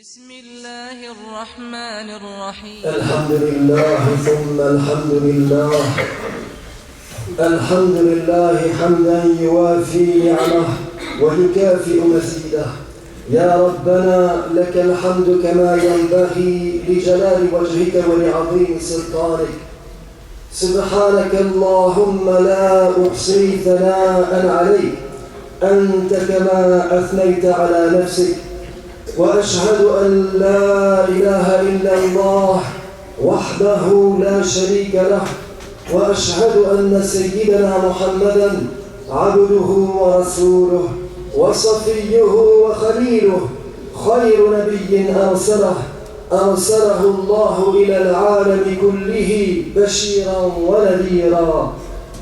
بسم الله الرحمن الرحيم. الحمد لله ثم الحمد لله. الحمد لله حمدا يوافي نعمه ويكافئ مزيده. يا ربنا لك الحمد كما ينبغي لجلال وجهك ولعظيم سلطانك. سبحانك اللهم لا أحصي ثناء عليك أنت كما أثنيت على نفسك، وأشهد أن لا إله إلا الله وحده لا شريك له، وأشهد أن سيدنا محمدًا عبده ورسوله وصفيه وخليله، خير نبي أرسله الله إلى العالم كله بشيرا ونذيرا.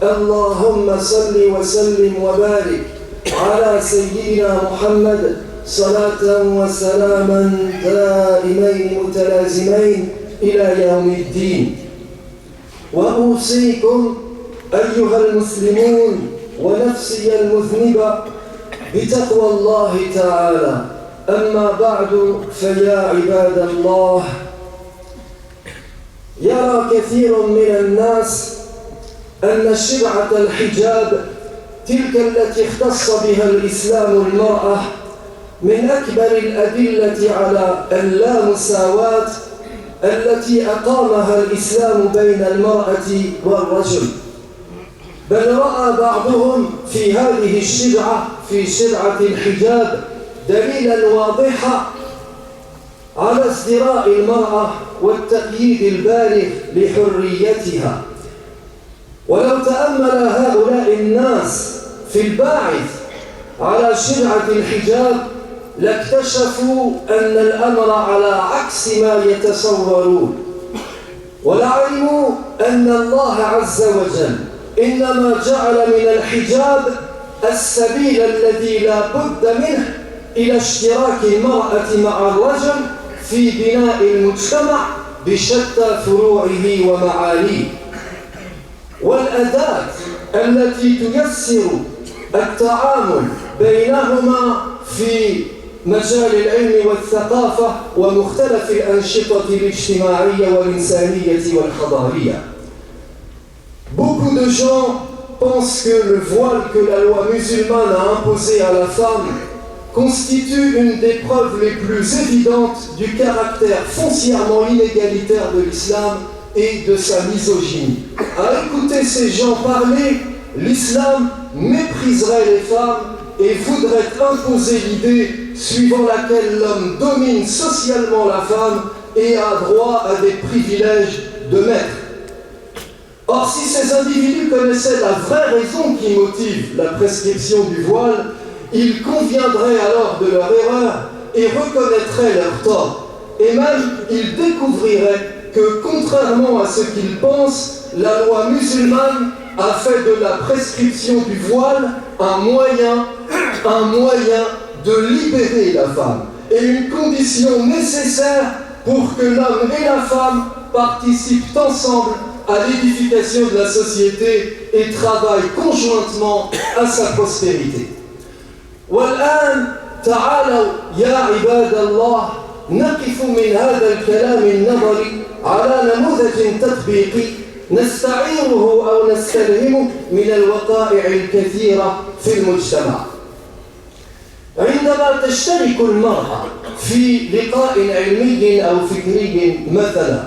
اللهم صل وسلم وبارك على سيدنا محمد صلاة وسلاما دائمين متلازمين إلى يوم الدين. وأوصيكم أيها المسلمون ونفسي المذنبة بتقوى الله تعالى. أما بعد فيا عباد الله، يرى كثير من الناس أن شرعة الحجاب تلك التي اختص بها الإسلام المرأة من أكبر الأدلة على اللامساواة التي أقامها الإسلام بين المرأة والرجل. بل رأى بعضهم في هذه الشرعة، في شرعة الحجاب، دليلا واضحا على ازدراء المرأة والتقييد البالغ لحريتها. ولو تأمل هؤلاء الناس في الباعث على شرعة الحجاب لاكتشفوا أن الأمر على عكس ما يتصورون، ولعلموا أن الله عز وجل إنما جعل من الحجاب السبيل الذي لا بد منه إلى اشتراك المرأة مع الرجل في بناء المجتمع بشتى فروعه ومعانيه. والأداة التي تيسر التعامل بينهما في مجال العلم والثقافة ومختلف الأنشطة الاجتماعية والإنسانية والحضارية. Beaucoup de gens pensent que le voile que la loi musulmane a imposé à la femme constitue une des preuves les plus évidentes du caractère foncièrement inégalitaire de l'islam et de sa misogynie. À écouter ces gens parler, l'islam mépriserait les femmes et voudrait imposer l'idée suivant laquelle l'homme domine socialement la femme et a droit à des privilèges de maître. Or, si ces individus connaissaient la vraie raison qui motive la prescription du voile, ils conviendraient alors de leur erreur et reconnaîtraient leur tort. Et même, ils découvriraient que, contrairement à ce qu'ils pensent, la loi musulmane a fait de la prescription du voile un moyen de libérer la femme et une condition nécessaire pour que l'homme et la femme participent ensemble à l'édification de la société et travaillent conjointement à sa prospérité. والآن تعالوا يا عباد الله نقف من هذا الكلام النظري على نموذج تطبيقي نستعيره أو نستلهمه من الوقائع الكثيرة في المجتمع. عندما تشترك المرأة في لقاء علمي أو فكري مثلا،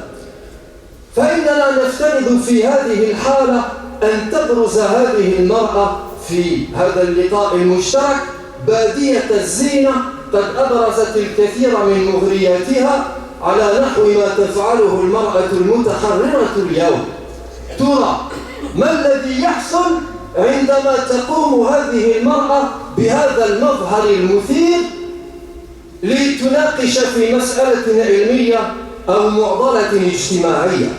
فإننا نفترض في هذه الحالة أن تبرز هذه المرأة في هذا اللقاء المشترك بادية الزينة قد أبرزت الكثير من مغرياتها على نحو ما تفعله المرأة المتحررة اليوم. ترى ما الذي يحصل عندما تقوم هذه المرأة بهذا المظهر المثير لتناقش في مسألة علمية أو معضلة اجتماعية؟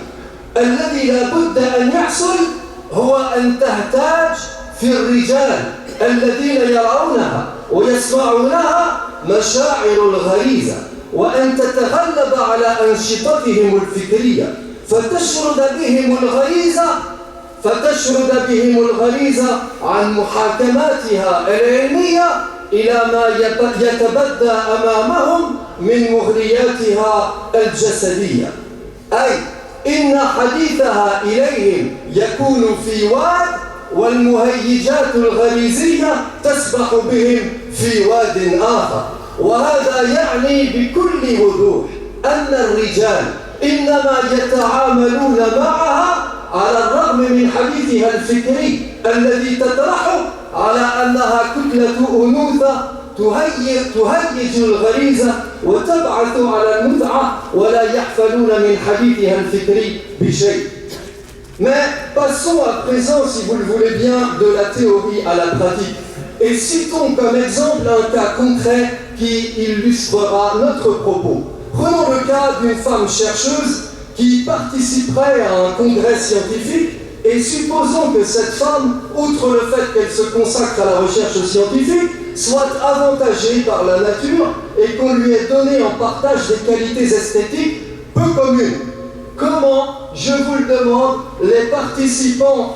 الذي لا بد أن يحصل هو أن تهتاج في الرجال الذين يرونها ويسمعونها مشاعر الغريزة، وأن تتغلب على أنشطتهم الفكرية فتشرد بهم الغريزة عن محاكماتها العلمية إلى ما يتبدى أمامهم من مغرياتها الجسدية، أي إن حديثها إليهم يكون في واد والمهيجات الغريزية تسبح بهم في واد آخر. وهذا يعني بكل وضوح أن الرجال إنما يتعاملون معها على الرغم من حديثها الفكري الذي تطرحه على أنها كتلة أنوثة تهيج الغريزة وتبعث على المتعة ولا يحفلون من حديثها الفكري بشيء. Mais passons à présent, si vous le voulez bien, de la théorie à la pratique. Et citons comme exemple un cas concret qui illustrera notre propos. Prenons le cas d'une femme chercheuse qui participerait à un congrès scientifique et supposons que cette femme, outre le fait qu'elle se consacre à la recherche scientifique, soit avantagée par la nature et qu'on lui ait donné en partage des qualités esthétiques peu communes. Comment, je vous le demande, les participants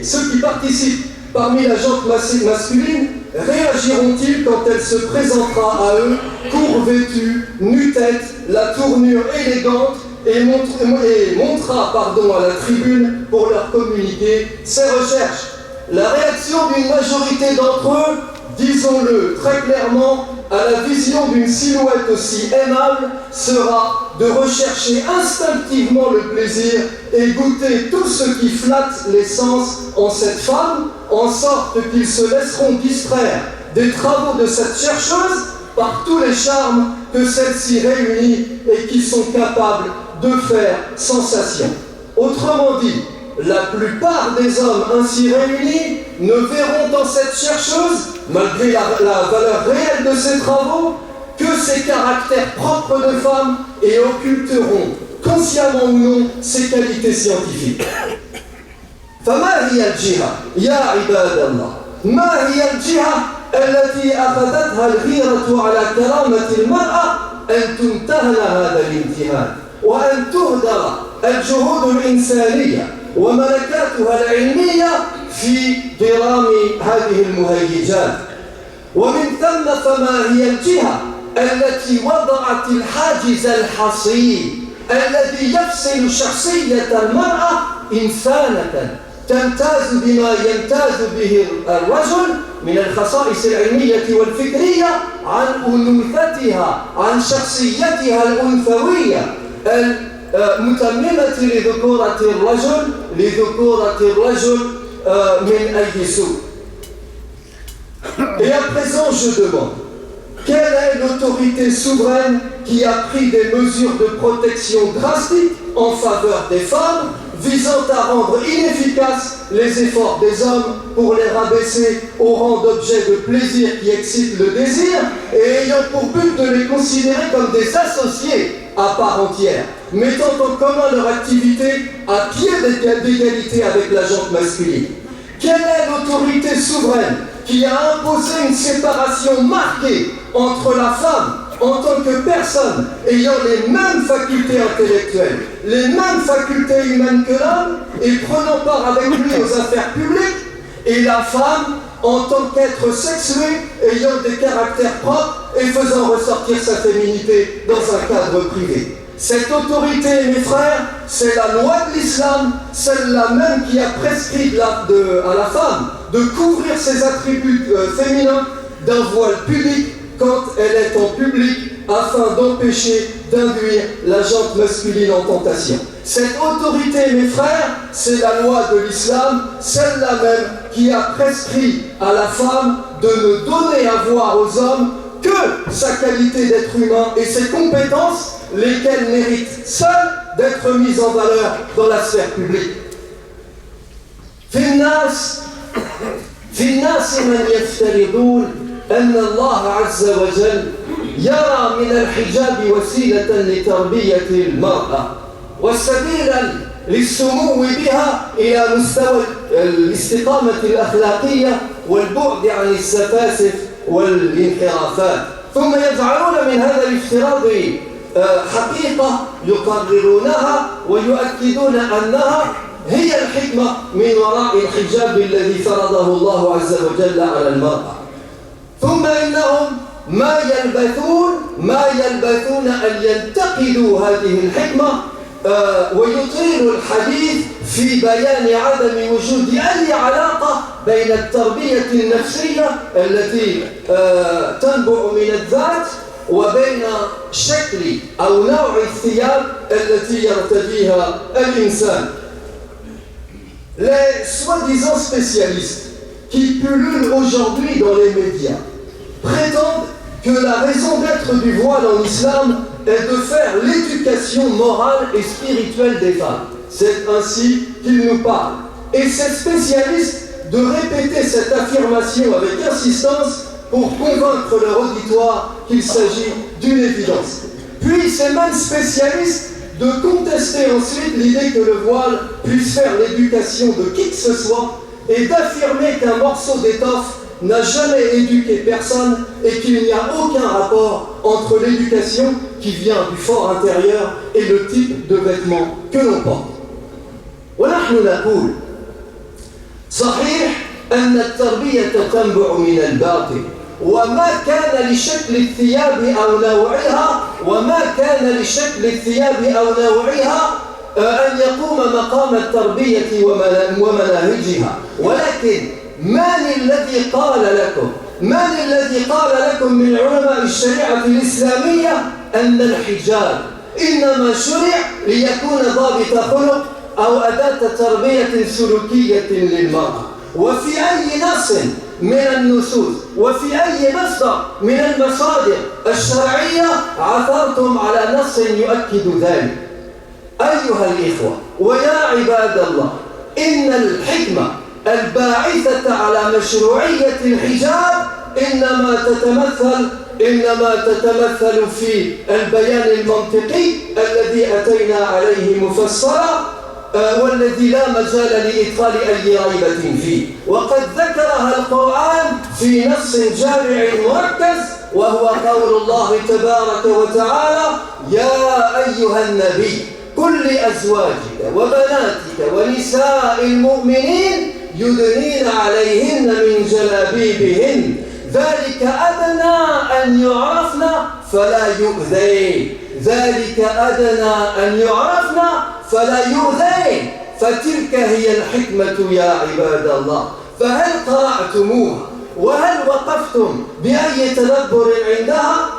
ceux qui participent parmi la gente masculine réagiront-ils quand elle se présentera à eux, court vêtue, nu-tête, la tournure élégante et montrera à la tribune pour leur communiquer ses recherches? La réaction d'une majorité d'entre eux, disons-le très clairement, à la vision d'une silhouette aussi aimable sera de rechercher instinctivement le plaisir et goûter tout ce qui flatte les sens en cette femme, en sorte qu'ils se laisseront distraire des travaux de cette chercheuse par tous les charmes que celle-ci réunit et qui sont capables de faire sensation. Autrement dit, la plupart des hommes ainsi réunis ne verront dans cette chercheuse, malgré la valeur réelle de ses travaux, que ses caractères propres de femme et occulteront, consciemment ou non, ses qualités scientifiques. فما هي الجهة يا عباد الله؟ ما هي الجهة التي أخذتها الغيرة على كرامة المرأة أن تمتهن هذا الامتهان وأن تهدر الجهود الإنسانية وملكاتها العلمية في ضرام هذه المهيجات؟ ومن ثم فما هي الجهة التي وضعت الحاجز الحصين الذي يفصل شخصية المرأة إنسانة تمتاز بما يمتاز به الرجل من الخصائص العلمية والفكرية عن أنوثتها، عن شخصيتها الأنثوية المتممة لذكورة الرجل من أي سوء. Et à présent, je demande, quelle est l'autorité souveraine qui a pris des mesures de protection drastiques en faveur des femmes, visant à rendre inefficaces les efforts des hommes pour les rabaisser au rang d'objets de plaisir qui excitent le désir et ayant pour but de les considérer comme des associés à part entière, mettant en commun leur activité à pied d'égalité avec la gente masculine? Quelle est l'autorité souveraine qui a imposé une séparation marquée entre la femme en tant que personne ayant les mêmes facultés intellectuelles, les mêmes facultés humaines que l'homme et prenant part avec lui aux affaires publiques, et la femme en tant qu'être sexué ayant des caractères propres et faisant ressortir sa féminité dans un cadre privé? Cette autorité, mes frères, c'est la loi de l'islam, celle-là même qui a prescrit à la femme de couvrir ses attributs féminins d'un voile pudique quand elle est en public afin d'empêcher d'induire la gente masculine en tentation. Cette autorité, mes frères, c'est la loi de l'islam, celle-là même qui a prescrit à la femme de ne donner à voir aux hommes que sa qualité d'être humain et ses compétences, lesquelles méritent seules d'être mises en valeur dans la sphère publique. في الناس من يفترضون أن الله عز وجل يرى من الحجاب وسيلة لتربية المرأة وسبيلا للسمو بها إلى مستوى الاستقامة الأخلاقية والبعد عن السفاسف والانحرافات، ثم يجعلون من هذا الافتراض حقيقة يقررونها ويؤكدون أنها هي الحكمة من وراء الحجاب الذي فرضه الله عز وجل على المرأة. ثم إنهم ما يلبثون أن ينتقدوا هذه الحكمة ويطيل الحديث في بيان عدم وجود أي علاقة بين التربية النفسية التي تنبع من الذات وبين شكل أو نوع الثياب التي يرتديها الإنسان. Les soi-disant spécialistes qui pullulent aujourd'hui dans les médias prétendent que la raison d'être du voile en islam est de faire l'éducation morale et spirituelle des femmes. C'est ainsi qu'ils nous parlent. Et ces spécialistes de répéter cette affirmation avec insistance pour convaincre leur auditoire qu'il s'agit d'une évidence. Puis ces mêmes spécialistes de contester ensuite l'idée que le voile puisse faire l'éducation de qui que ce soit et d'affirmer qu'un morceau d'étoffe n'a jamais éduqué personne et qu'il n'y a aucun rapport entre l'éducation qui vient du fort intérieur et le type de vêtements que l'on porte. ونحن نقول صحيح أن التربية تنبع من الباطن وما كان لشكل الثياب أو نوعها أن يقوم مقام التربية ومناهجها ولكن من الذي قال لكم من علماء الشريعة الإسلامية أن الحجاب إنما شرع ليكون ضابط خلق أو أداة تربية سلوكية للمرأة؟ وفي أي نص من النصوص وفي أي مصدر من المصادر الشرعية عثرتم على نص يؤكد ذلك؟ أيها الإخوة ويا عباد الله، إن الحكمة الباعثة على مشروعية الحجاب إنما تتمثل في البيان المنطقي الذي أتينا عليه مفصلا والذي لا مجال لإدخال أي ريبة فيه، وقد ذكرها القرآن في نص جامع مركز وهو قول الله تبارك وتعالى: يا أيها النبي قل لأزواجك وبناتك ونساء المؤمنين يدنين عليهن من جلابيبهن ذلك أدنى أن يعرفن فلا يؤذين فتلك هي الحكمة يا عباد الله. فهل قرأتموها وهل وقفتم بأي تدبر عندها؟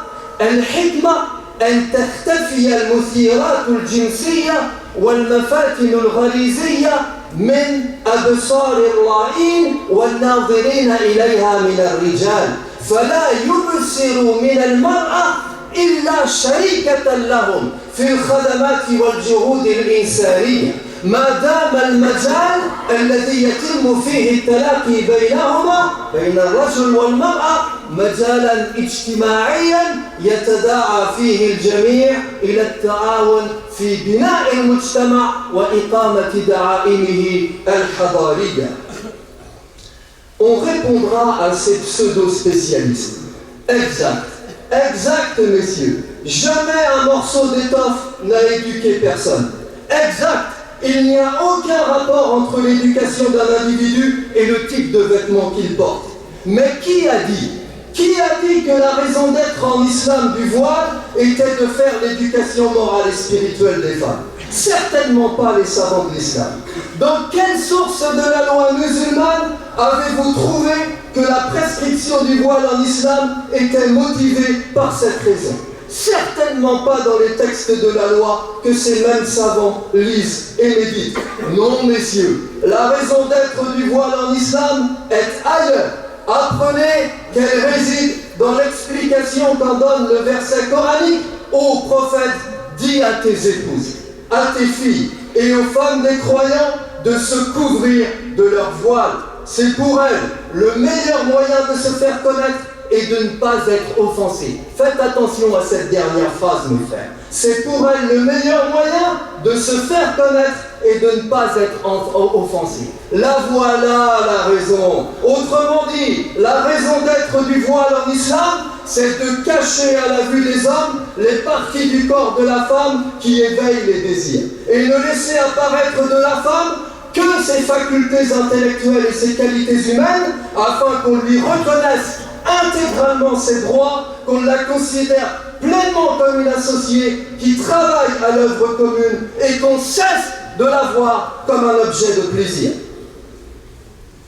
الحكمة أن تختفي المثيرات الجنسية والمفاتن الغريزية من أبصار الرائين والناظرين إليها من الرجال، فلا يبصر من المرأة إلا شريكة لهم في الخدمات والجهود الإنسانية، ما دام المجال الذي يتم فيه التلاقي بينهما بين الرجل والمرأة مجالا اجتماعيا يتداعى فيه الجميع إلى التعاون في بناء المجتمع وإقامة دعائمه الحضارية. On répondra à ces pseudo-spécialistes. Exact, messieurs. Jamais un morceau d'étoffe n'a éduqué personne. Exact. Il n'y a aucun rapport entre l'éducation d'un individu et le type de vêtements qu'il porte. Mais qui a dit que la raison d'être en islam du voile était de faire l'éducation morale et spirituelle des femmes? Certainement pas les savants de l'islam. Dans quelle source de la loi musulmane avez-vous trouvé que la prescription du voile en islam était motivée par cette raison? Certainement pas dans les textes de la loi que ces mêmes savants lisent et méditent. Non, messieurs, la raison d'être du voile en islam est ailleurs. Apprenez qu'elle réside dans l'explication qu'en donne le verset coranique: ô prophète, dis à tes épouses, à tes filles et aux femmes des croyants de se couvrir de leur voile. C'est pour elles le meilleur moyen de se faire connaître et de ne pas être offensé. Faites attention à cette dernière phrase, mes frères. C'est pour elle le meilleur moyen de se faire connaître et de ne pas être offensé. La voilà la raison. Autrement dit, la raison d'être du voile en islam, c'est de cacher à la vue des hommes les parties du corps de la femme qui éveillent les désirs et ne laisser apparaître de la femme que ses facultés intellectuelles et ses qualités humaines afin qu'on lui reconnaisse intégralement ses droits, qu'on la considère pleinement comme une associée qui travaille à l'œuvre commune et qu'on cesse de la voir comme un objet de plaisir.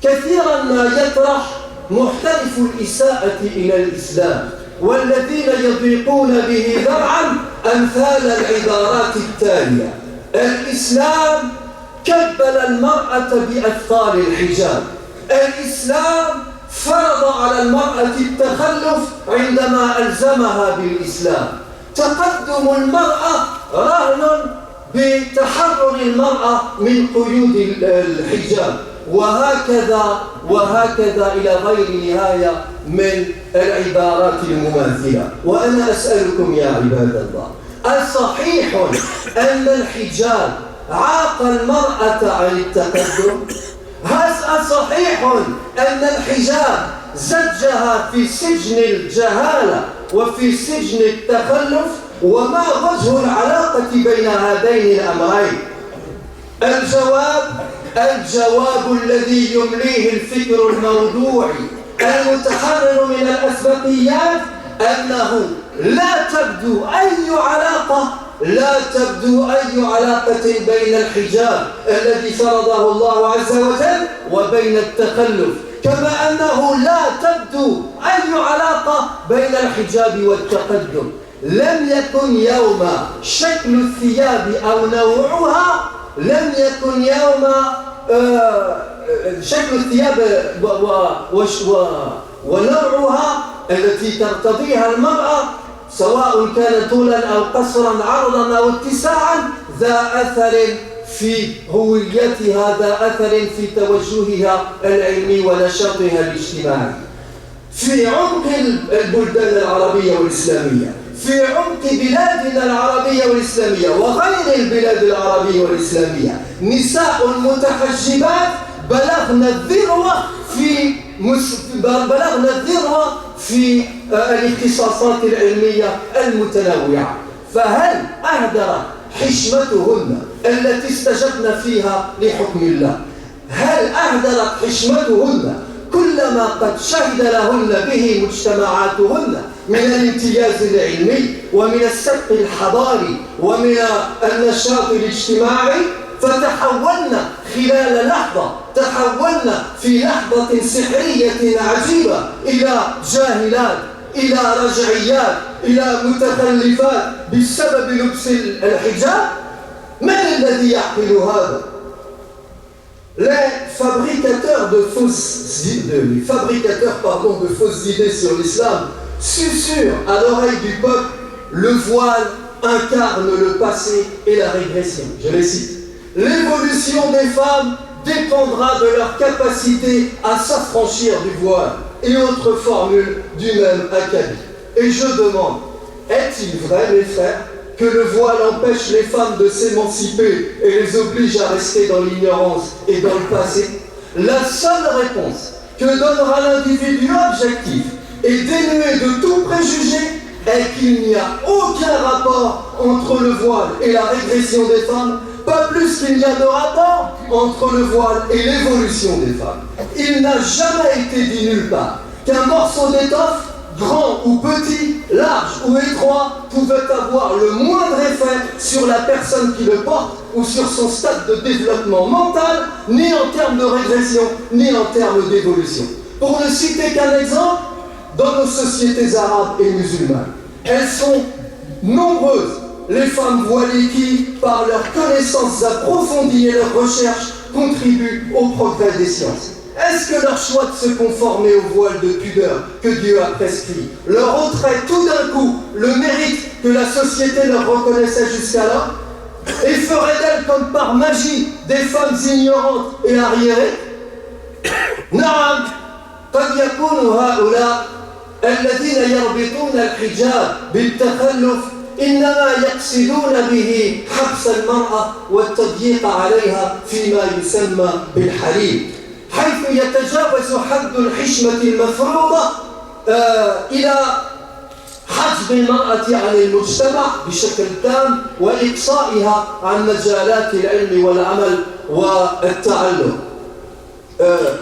كثيرا ما يطرح محترف الإساءة إلى الإسلام والذين يضيقون به ذرعا أمثال العبارات التالية: الإسلام كبل المرأة بأثقال الحجاب، الإسلام فرض على المرأة التخلف عندما ألزمها بالإسلام، تقدم المرأة رهن بتحرر المرأة من قيود الحجاب، وهكذا إلى غير نهاية من العبارات المماثلة. وأنا أسألكم يا عباد الله، أصحيح أن الحجاب عاق المرأة عن التقدم؟ هل أصحيح أن الحجاب زجها في سجن الجهالة وفي سجن التخلف؟ وما وجه العلاقة بين هذين الأمرين؟ الجواب الذي يمليه الفكر الموضوعي المتحرر من الأسبقيات أنه لا تبدو أي علاقة بين الحجاب الذي فرضه الله عز وجل وبين التخلف، كما أنه لا تبدو أي علاقة بين الحجاب والتقدم. لم يكن يوم شكل الثياب أو نوعها، لم يكن يوم شكل الثياب ونوعها التي ترتضيها المرأة سواء كان طولا أو قصرا، عرضا أو اتساعا، ذا أثر في هويتها، ذا أثر في توجهها العلمي ونشاطها الاجتماعي. في عمق البلدان العربية والإسلامية، في عمق بلادنا العربية والإسلامية وغير البلاد العربية والإسلامية، نساء متحجبات بلغنا الذروة في الاختصاصات العلمية المتنوعة. فهل أهدر حشمتهن التي استجبنا فيها لحكم الله، هل أهدرت حشمتهن كل ما قد شهد لهن به مجتمعاتهن من الامتياز العلمي ومن السبق الحضاري ومن النشاط الاجتماعي؟ فتحولنا خلال لحظة، تحولنا في لحظة سحرية عجيبة إلى جاهلات، إلى رجعيات، إلى متخلفات بسبب لبس الحجاب. من الذي يعقل هذا؟ Les fabricateurs de fausses idées sur l'islam susurrent à l'oreille du peuple: le voile incarne le passé et la régression. Je les cite. L'évolution des femmes dépendra de leur capacité à s'affranchir du voile, et autres formules du même acabit. Et je demande, est-il vrai, mes frères, que le voile empêche les femmes de s'émanciper et les oblige à rester dans l'ignorance et dans le passé? La seule réponse que donnera l'individu objectif et dénué de tout préjugé est qu'il n'y a aucun rapport entre le voile et la régression des femmes, pas plus qu'il n'y a de rapport entre le voile et l'évolution des femmes. Il n'a jamais été dit nulle part qu'un morceau d'étoffe, grand ou petit, large ou étroit, pouvait avoir le moindre effet sur la personne qui le porte ou sur son stade de développement mental, ni en termes de régression, ni en termes d'évolution. Pour ne citer qu'un exemple, dans nos sociétés arabes et musulmanes, elles sont nombreuses, les femmes voilées qui, par leurs connaissances approfondies et leurs recherches, contribuent au progrès des sciences. Est-ce que leur choix de se conformer au voile de pudeur que Dieu a prescrit leur ôterait tout d'un coup le mérite que la société leur reconnaissait jusqu'alors et ferait d'elles comme par magie des femmes ignorantes et arriérées? نعم قد يكون هؤلاء الذين يربطون الحجاب بالتخلف إنما يقصدون به حبس المرأة والتضييق عليها فيما يسمى بالحريم، حيث يتجاوز حد الحشمة المفروضة إلى حجب المرأة عن المجتمع بشكل تام وإقصائها عن مجالات العلم والعمل والتعلم.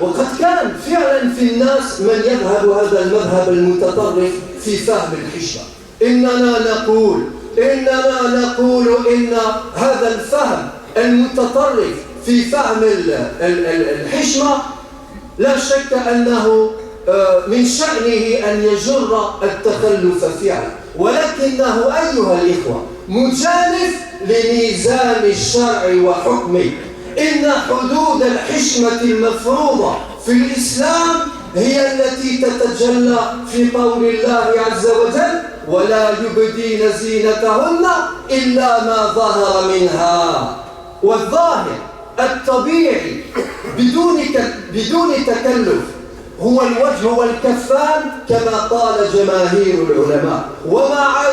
وقد كان فعلا في الناس من يذهب هذا المذهب المتطرف في فهم الحشمة. إننا نقول إن هذا الفهم المتطرف في فهم الحشمة لا شك أنه من شأنه أن يجر التخلف فعلا، ولكنه أيها الإخوة مجانف لميزان الشرع وحكمه. إن حدود الحشمة المفروضة في الإسلام هي التي تتجلى في قول الله عز وجل: ولا يبدين زينتهن إلا ما ظهر منها. والظاهر الطبيعي بدون تكلف هو الوجه والكفان كما قال جماهير العلماء،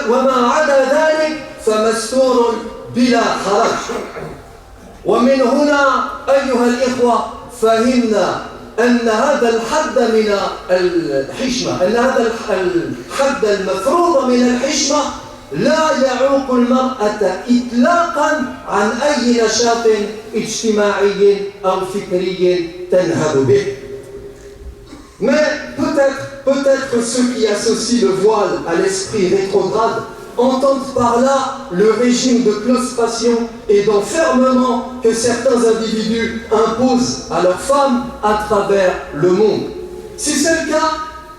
وما عدا ذلك فمستور بلا حرج. ومن هنا أيها الإخوة فهمنا أن هذا الحد من الحشمة، أن هذا الحد المفروض من الحشمة لا يعوق المرأة إطلاقا عن أي نشاط اجتماعي أو فكري تنهب به. Mais peut-être ceux qui associent le voile à l'esprit rétrograde entendent par là le régime de claustration et d'enfermement que certains individus imposent à leurs femmes à travers le monde. Si c'est le cas,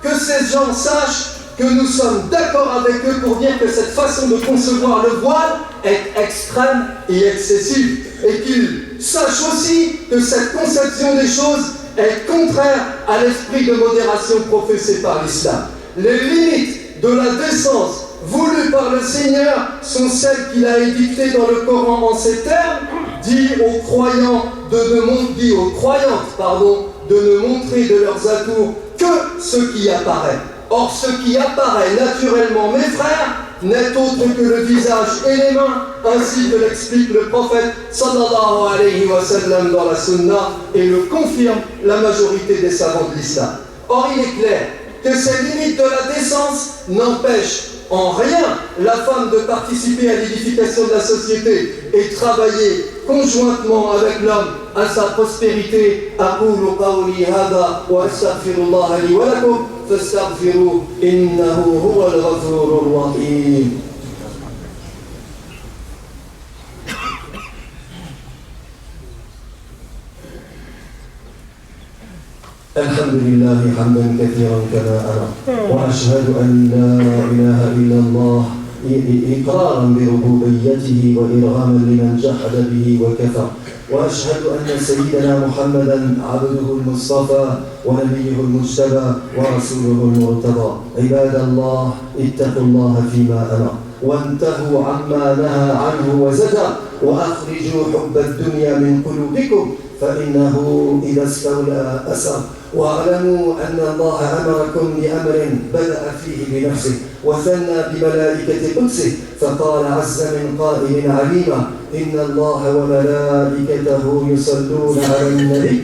que ces gens sachent que nous sommes d'accord avec eux pour dire que cette façon de concevoir le voile est extrême et excessive, et qu'ils sachent aussi que cette conception des choses est contraire à l'esprit de modération professé par l'islam. Les limites de la décence voulues par le Seigneur sont celles qu'il a édictées dans le Coran en ces termes: dit aux croyantes de ne montrer de leurs atours que ce qui apparaît. Or, ce qui apparaît naturellement, mes frères, n'est autre que le visage et les mains, ainsi que l'explique le prophète sallallahu alayhi wa sallam dans la sunna, et le confirme la majorité des savants de l'islam. Or, il est clair que ces limites de la décence n'empêchent en rien la femme de participer à l'édification de la société et travailler conjointement avec l'homme à sa prospérité. أقول قولي هذا وأستغفر الله لي ولكم فاستغفروه إنه هو الغفور الرحيم. الحمد لله حمدا كثيرا كما أرى، وأشهد أن لا إله إلا الله إقرارا بربوبيته وإرغاما لمن جحد به وكفر، وأشهد أن سيدنا محمدا عبده المصطفى ونبيه المجتبى ورسوله المرتضى. عباد الله اتقوا الله فيما أمر وانتهوا عما نهى عنه وزجر، وأخرجوا حب الدنيا من قلوبكم فإنه إذا استولى أسر. واعلموا أن الله أمركم بأمر بدأ فيه بنفسه وثنى بملائكة قدسه، فقال عز من قائل عليما: إن الله وملائكته يصلون على النبي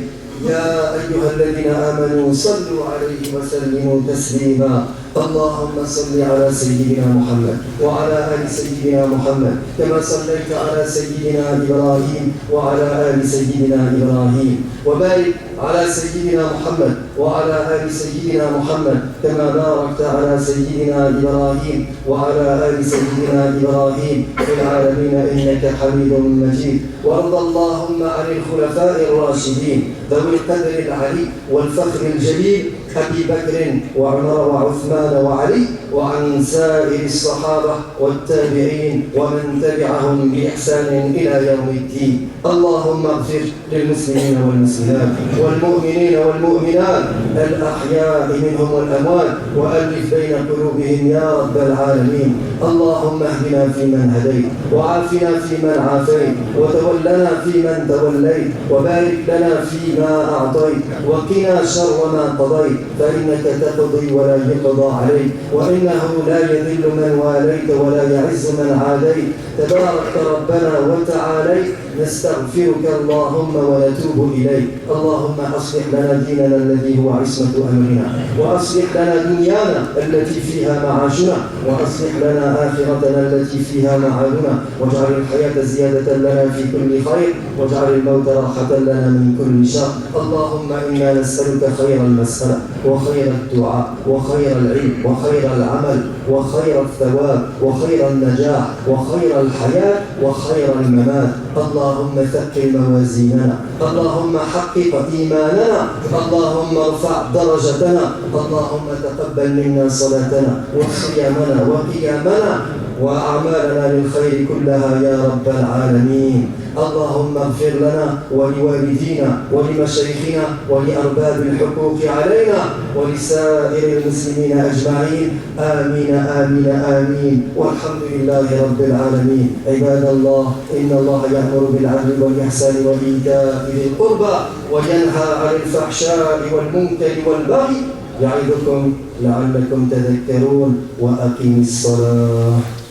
يا أيها الذين آمنوا صلوا عليه وسلموا تسليما. اللهم صل على سيدنا محمد وعلى آل سيدنا محمد كما صليت على سيدنا إبراهيم وعلى آل سيدنا إبراهيم، وبارك على سيدنا محمد وعلى آل سيدنا محمد كما باركت على سيدنا إبراهيم وعلى آل سيدنا إبراهيم في العالمين إنك حميد مجيد. وارض اللهم عن الخلفاء الراشدين ذوي القدر العلي والفخر الجليل أبي بكر وعمر وعثمان وعلي، وعن سائر الصحابة والتابعين ومن تبعهم بإحسان إلى يوم الدين. اللهم اغفر للمسلمين والمسلمات والمؤمنين والمؤمنات الأحياء منهم والأموات، وألف بين قلوبهم يا رب العالمين. اللهم اهدنا فيمن هديت، وعافنا فيمن عافيت، وتولنا فيمن توليت، وبارك لنا فيما أعطيت، وقنا شر ما قضيت، فإنك تقضي ولا يقضى عليك، وإن فإنه لا يذل من واليت ولا يعز من عاديت، تبارك ربنا وتعاليت. نستغفرك اللهم ونتوب إليك. اللهم أصلح لنا ديننا الذي هو عصمة أمرنا، وأصلح لنا دنيانا التي فيها معاشنا، وأصلح لنا آخرتنا التي فيها معادنا، واجعل الحياة زيادة لنا في كل خير، واجعل الموت راحة لنا من كل شر. اللهم إنا نسألك خير المسألة وخير الدعاء وخير العلم وخير العمل وخير الثواب وخير النجاح وخير الحياة وخير الممات. اللهم ثقل موازيننا، اللهم حقق إيماننا، اللهم ارفع درجتنا، اللهم تقبل منا صلاتنا وصيامنا وقيامنا وأعمالنا للخير كلها يا رب العالمين. اللهم اغفر لنا ولوالدينا ولمشايخنا ولأرباب الحقوق علينا ولسائر المسلمين أجمعين. آمين آمين آمين، والحمد لله رب العالمين. عباد الله، إن الله يأمر بالعدل والإحسان وإيتاء ذي القربى وينهى عن الفحشاء والمنكر والبغي يعظكم لعلكم تذكرون. وأقم الصلاة.